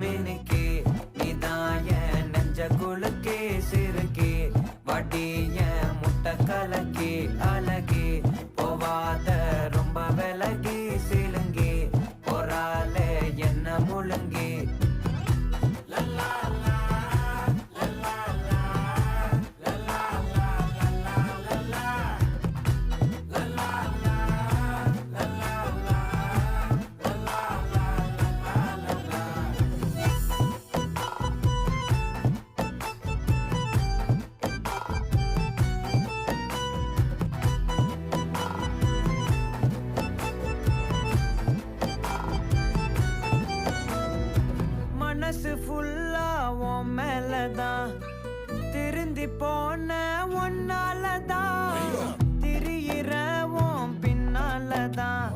மினுக்கே நீதான் என் நெஞ்ச குலுக்கே சிறுக்கே வட்டிய முட்டை கலக்கே அழகே போவாத ரொம்ப விலகி சிலுங்கி போறாலே என்ன முழுங்கி மனசு ஃபுல்லா உன் மேலதான் திருந்தி போன ஒன்னாலதான் திரியிற உன் பின்னாலதான்